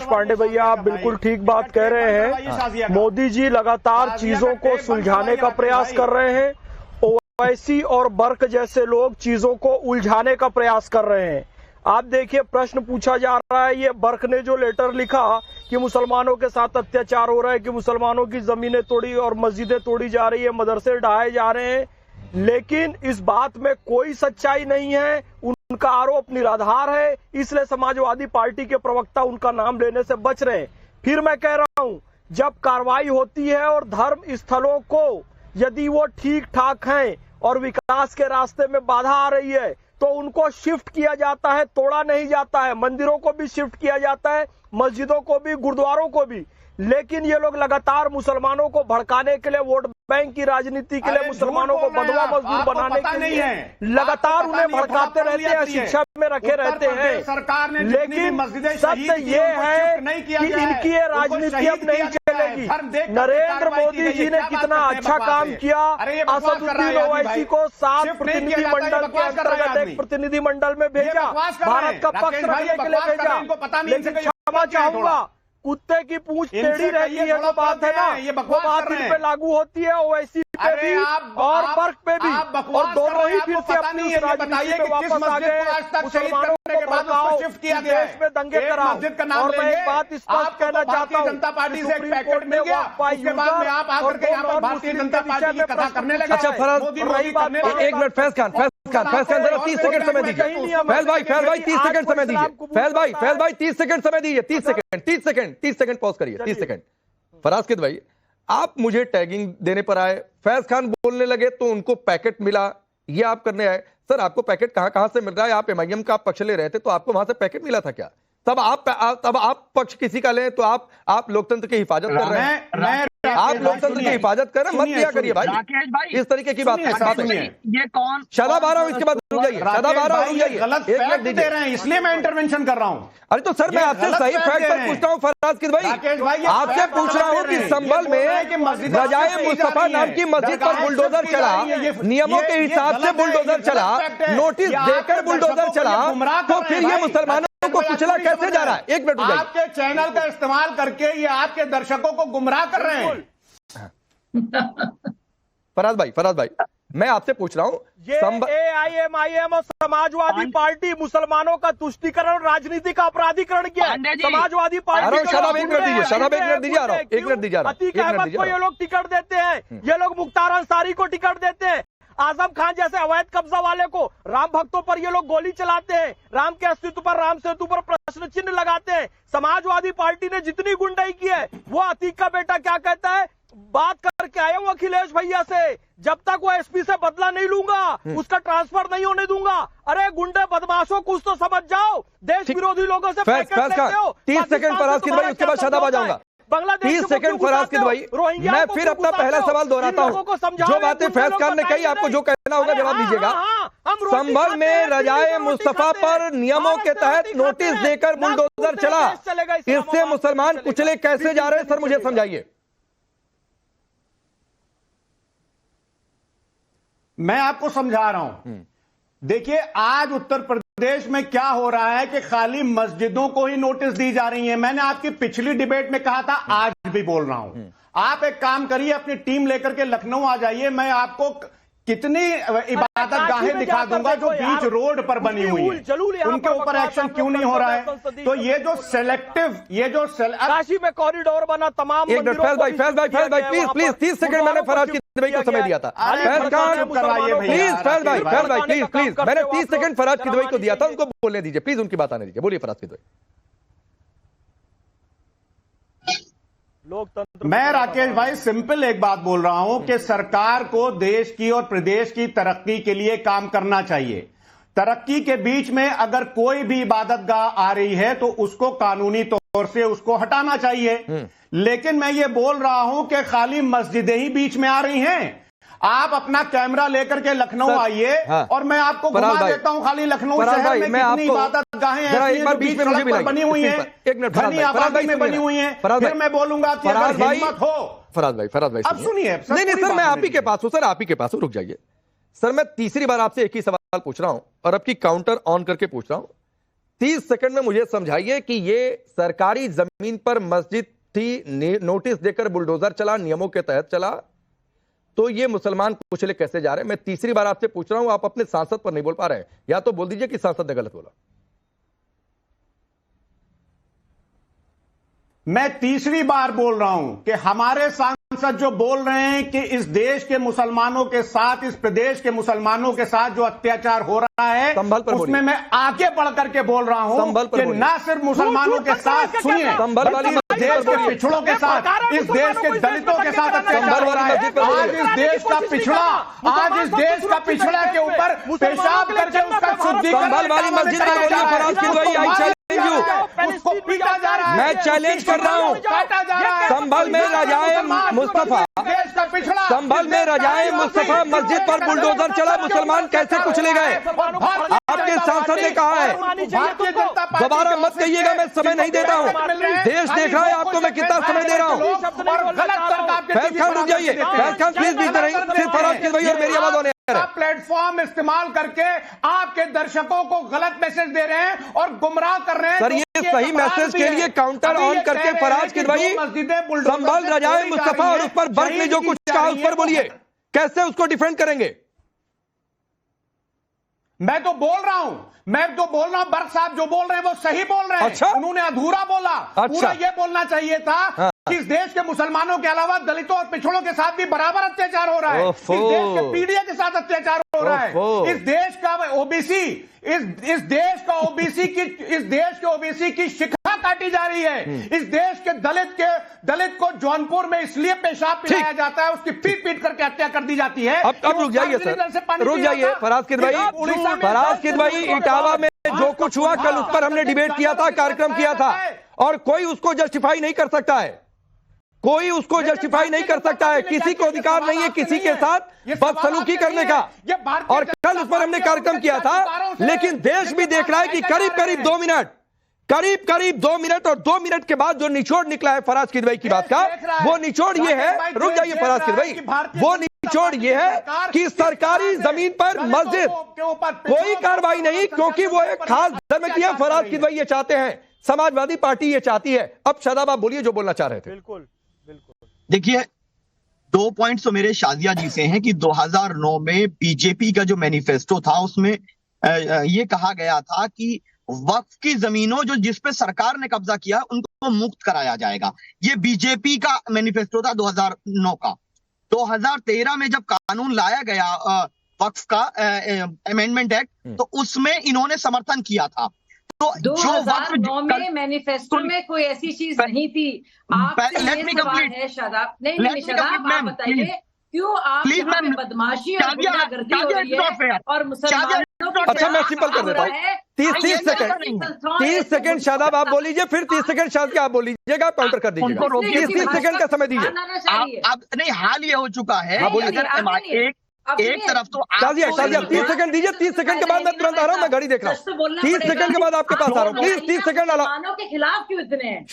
पांडे भैया, आप बिल्कुल ठीक बात कह रहे हैं। मोदी जी लगातार चीजों को सुलझाने का प्रयास कर रहे हैं। ओवैसी और बर्क जैसे लोग चीजों को उलझाने का प्रयास कर रहे हैं। आप देखिए, प्रश्न पूछा जा रहा है, ये बर्क ने जो लेटर लिखा कि मुसलमानों के साथ अत्याचार हो रहा है, कि मुसलमानों की जमीनें तोड़ी और मस्जिदें तोड़ी जा रही है, मदरसे ढाए जा रहे हैं, लेकिन इस बात में कोई सच्चाई नहीं है। उनका आरोप निराधार है, इसलिए समाजवादी पार्टी के प्रवक्ता उनका नाम लेने से बच रहे हैं। फिर मैं कह रहा हूं, जब कार्रवाई होती है और धर्म स्थलों को यदि वो ठीक ठाक हैं और विकास के रास्ते में बाधा आ रही है तो उनको शिफ्ट किया जाता है, तोड़ा नहीं जाता है। मंदिरों को भी शिफ्ट किया जाता है, मस्जिदों को भी, गुरुद्वारों को भी। लेकिन ये लोग लगातार मुसलमानों को भड़काने के लिए, वोट बैंक की राजनीति के लिए, मुसलमानों को बदवा मजदूर बनाने के लिए लगातार उन्हें भड़काते रहते हैं, शिक्षा में रखे रहते हैं। सरकार ने लेकिन सत्य ये है कि इनकी ये राजनीति अब नहीं चलेगी। नरेंद्र मोदी जी ने कितना अच्छा काम किया। असदुद्दीन ओवैसी को 7 प्रतिनिधिमंडल के अंतर्गत एक प्रतिनिधिमंडल में भेजा, भारत का पक्ष रखने के लिए भेजा। लेकिन क्षमा चाहूंगा, कुत्ते की पूंछ टेढ़ी रहती है, वो बात है ना, वो बात इन पे लागू होती है, ओवैसी पे भी और बर्क पे भी। और दोनों ही फिर से अपनी राजनीति में वापस आ गए। मुसलमानों को भड़काओ, देश में दंगे कराओ। और मैं एक बात स्पष्ट कहना चाहता हूँ, जनता पार्टी से एक पैकेट मिल गया, उसके बाद में आप आकर के यहाँ पर भारतीय जनता पार्टी की कथा करने लगे। अच्छा फराज, एक मिनट, फैज खान जरा 30 सेकंड समय दीजिए। फैज भाई 30 सेकंड समय दीजिए। फैज भाई 30 सेकंड समय दीजिए। 30 सेकंड पॉज करिए। 30 सेकंड। फराज किद भाई, आप मुझे टैगिंग देने पर आए, फैज खान बोलने लगे तो उनको पैकेट मिला, ये आप करने आए। सर, आपको पैकेट कहां से मिल रहा है? आप एमआईएम का पक्ष ले रहे थे तो आपको वहां से पैकेट मिला था क्या? तब आप पक्ष किसी का लें तो आप लोकतंत्र की हिफाजत कर रहे हैं। आप लोकतंत्र की हिफाजत कर रहे हैं, मत किया करिए भाई इस तरीके की बात। ये कौन शादाब आ रहा हूं, इसके बाद रुक जाइए। शादाब आ रहा हूं, गलत फैक्ट दे रहे हैं, इसलिए मैं इंटरवेंशन कर रहा हूं। अरे तो सर, मैं आपसे सही फैक्ट पर पूछता हूं फराज किद भाई। आपसे पूछ रहा हूं कि संभल में रजाए मुस्तफा नाम की मस्जिद पर बुलडोजर चला, नियमों के हिसाब से बुलडोजर चला, नोटिस देकर बुलडोजर चला, तो फिर ये मुसलमानों को कुचला कैसे जा रहा है? एक मिनट, आपके चैनल का इस्तेमाल करके ये आपके दर्शकों को गुमराह कर रहे हैं। फराज भाई मैं आपसे पूछ रहा हूं, ये AIMIM और समाजवादी पार्टी मुसलमानों का तुष्टीकरण और राजनीति का अपराधीकरण किया है। समाजवादी पार्टी शराब एक मिनट दीजिए। अतीक अहमद को ये लोग टिकट देते हैं, ये लोग मुख्तार अंसारी को टिकट देते हैं, आजम खान जैसे अवैध कब्जा वाले को, राम भक्तों पर ये लोग गोली चलाते हैं, राम के अस्तित्व पर, राम सेतु पर प्रश्न चिन्ह लगाते हैं। समाजवादी पार्टी ने जितनी गुंडाई की है, वो अतीक का बेटा क्या कहता है, बात करके आए वो अखिलेश भैया से, जब तक वो एसपी से बदला नहीं लूंगा उसका ट्रांसफर नहीं होने दूंगा। अरे गुंडे बदमाशों, कुछ तो समझ जाओ, देश विरोधी लोगों से पैकेट लेते हो। 30 सेकंड फराज किद भाई, उसके बाद शादाब आ जाऊंगा। 30 सेकंड फराज किद भाई, मैं फिर अपना पहला सवाल दोहराता हूं। जो बातें फैज खान ने कही, आपको जो कहना होगा जवाब दीजिएगा। संभल में रजाए मुस्तफा पर नियमों के तहत नोटिस देकर बुलडोजर चला, इससे मुसलमान कुचले कैसे जा रहे हैं? सर मुझे समझाइए। मैं आपको समझा रहा हूं। देखिए, आज उत्तर प्रदेश में क्या हो रहा है कि खाली मस्जिदों को ही नोटिस दी जा रही है। मैंने आपकी पिछली डिबेट में कहा था, आज भी बोल रहा हूं, आप एक काम करिए, अपनी टीम लेकर के लखनऊ आ जाइए, मैं आपको कितनी इबादत गाहें दिखा दूंगा जो बीच रोड पर बनी हुई है, उनके ऊपर एक्शन क्यों नहीं हो रहा है? तो ये जो सेलेक्टिव, काशी में कॉरिडोर बना, तमाम एक मिनट फैज भाई प्लीज 30 सेकंड मैंने फराज किद भाई को समय दिया था। फैज खान प्लीज मैंने 30 सेकंड फराज किद भाई को दिया था, उनको बोलने दीजिए प्लीज, उनकी बात आने दीजिए। बोलिए फराज किद भाई। मैं राकेश भाई सिंपल एक बात बोल रहा हूं कि सरकार को देश की और प्रदेश की तरक्की के लिए काम करना चाहिए। तरक्की के बीच में अगर कोई भी इबादतगाह आ रही है तो उसको कानूनी तौर से उसको हटाना चाहिए। लेकिन मैं ये बोल रहा हूं कि खाली मस्जिदें ही बीच में आ रही हैं। आप अपना कैमरा लेकर के लखनऊ आइए, और मैं आपको घुमा देता हूं खाली लखनऊ शहर में कितनी इबादतगाहें ऐसी हैं बीच सड़क पर बनी हुई हैं, घनी आबादी में बनी हुई हैं। फिर मैं बोलूंगा कि अगर हिम्मत हो। फराज भाई अब सुनिए। नहीं सर, मैं आप ही के पास हूं सर, आप ही के पास हूं, रुक जाइए सर। मैं तीसरी बार आपसे एक ही सवाल पूछ रहा हूं और अब की काउंटर ऑन करके पूछ रहा हूं। 30 सेकंड में मुझे समझाइए कि ये सरकारी जमीन पर मस्जिद थी, नोटिस देकर बुलडोजर चला, नियमों के तहत चला, तो ये मुसलमान कुचले कैसे जा रहे हैं? मैं तीसरी बार आपसे पूछ रहा हूं, आप अपने सांसद पर नहीं बोल पा रहे हैं, या तो बोल दीजिए कि सांसद ने गलत बोला। मैं तीसरी बार बोल रहा हूं कि हमारे सांसद जो बोल रहे हैं कि इस देश के मुसलमानों के साथ, इस प्रदेश के मुसलमानों के साथ जो अत्याचार हो रहा है, उसमें मैं आगे बढ़ करके बोल रहा हूं कि ना सिर्फ मुसलमानों के साथ, सुनिए, देश के पिछड़ों के साथ, इस देश के दलितों के साथ अत्याचार हो रहा है। आज इस देश का पिछड़ा के ऊपर पेशाब करके उसका शुद्धिकरण वाली मस्जिद पर बोलिए फराज किदवई, उसको पीटा जा रहा है, मैं चैलेंज कर रहा हूं। काटा जा रहा है। संभल में रजाए मुस्तफा, देश का पिछड़ा, संभल में रजाए मुस्तफा मस्जिद पर बुलडोजर चला, मुसलमान कैसे कुचले गए? आपके सांसद ने कहा है, दोबारा मत कहिएगा, मैं समय नहीं देता हूं, देश देख रहा है आपको मैं कितना समय दे रहा हूं। फैज खान रुक जाइए, फैज खान प्लीज बीच में नहीं, सिर्फ फराज किदवई और मेरी आवाज होने प्लेटफॉर्म इस्तेमाल करके आपके दर्शकों को गलत मैसेज दे रहे हैं और गुमराह कर रहे हैं। सर, ये सही मैसेज के लिए काउंटर ऑन करके फराज किदवई, संभल रजाए मुस्तफा और उस पर बर्क ने जो कुछ कहा उस पर बोलिए, कैसे उसको डिफेंड करेंगे? मैं तो बोल रहा हूं, बर्क साहब जो बोल रहे हैं वो सही बोल रहे हैं। अच्छा? उन्होंने अधूरा बोला। अच्छा? पूरा ये बोलना चाहिए था कि इस देश के मुसलमानों के अलावा दलितों और पिछड़ों के साथ भी बराबर अत्याचार हो रहा है। इस देश के पीड़ित के साथ अत्याचार हो रहा है। इस देश का ओबीसी, इस देश के ओबीसी की शिक्षा काटी जा रही है। इस देश के दलित को जौनपुर में इसलिए पेशाब पिलाया जाता है, उसकी पीट करके हत्या कर दी जाती है। अब रुक जाइए सर, रुक जाइए फराज किदवई, इटावा में जो कुछ हुआ कल उस पर हमने डिबेट किया था, कार्यक्रम किया था, और कोई उसको जस्टिफाई नहीं कर सकता है, कोई उसको जस्टिफाई नहीं कर सकता है। किसी को अधिकार नहीं है किसी के साथ बदसलूकी करने का, और कल उस पर हमने कार्यक्रम किया था। लेकिन देश भी देख रहा है कि करीब 2 मिनट और 2 मिनट के बाद जो निचोड़ निकला है फराज किदवई की बात का, वो निचोड़ ये है, रुक जाइए फराज किदवई, वो निचोड़ ये है कि सरकारी जमीन पर मस्जिद कोई कार्रवाई नहीं, क्योंकि वो एक खास धर्म की है। फराज किदवई ये चाहते हैं, समाजवादी पार्टी ये चाहती है। अब शादाब आप बोलिए जो बोलना चाह रहे थे। बिल्कुल। देखिए, 2 पॉइंट्स तो मेरे शाजिया जी से हैं कि 2009 में बीजेपी का जो मैनिफेस्टो था उसमें ये कहा गया था कि वक्फ की जमीनों जो जिस पे सरकार ने कब्जा किया उनको मुक्त कराया जाएगा। ये बीजेपी का मैनिफेस्टो था 2009 का। 2013 में जब कानून लाया गया वक्फ का अमेंडमेंट एक्ट, तो उसमें इन्होंने समर्थन किया था। तो 2009 में मैनिफेस्टो में कोई ऐसी चीज नहीं थी। आपसे ये सवाल है शादाब, नहीं शादाब, आप बताइए क्यों आप यहाँ पे बदमाशी और गुंडागर्दी हो रही है और मुसलमानों को? अच्छा, मैं सिंपल कर देता हूँ, 30 सेकंड शादाब आप बोल लीजिए, फिर 30 सेकंड शादाब आप बोल लीजिएगा, काउंटर कर दीजिएगा। 30 सेकंड का समय दीजिए। अब नहीं, हाल ये हो चुका है, अगर एक तरफ तो शाजिया 30 सेकंड दीजिए, 30 सेकंड के बाद मैं तुरंत आ रहा हूँ, मैं घड़ी देख रहा हूँ, 30 सेकंड के बाद आपके पास आ रहा हूँ, प्लीज 30 सेकंड के खिलाफ क्यों इतने हैं?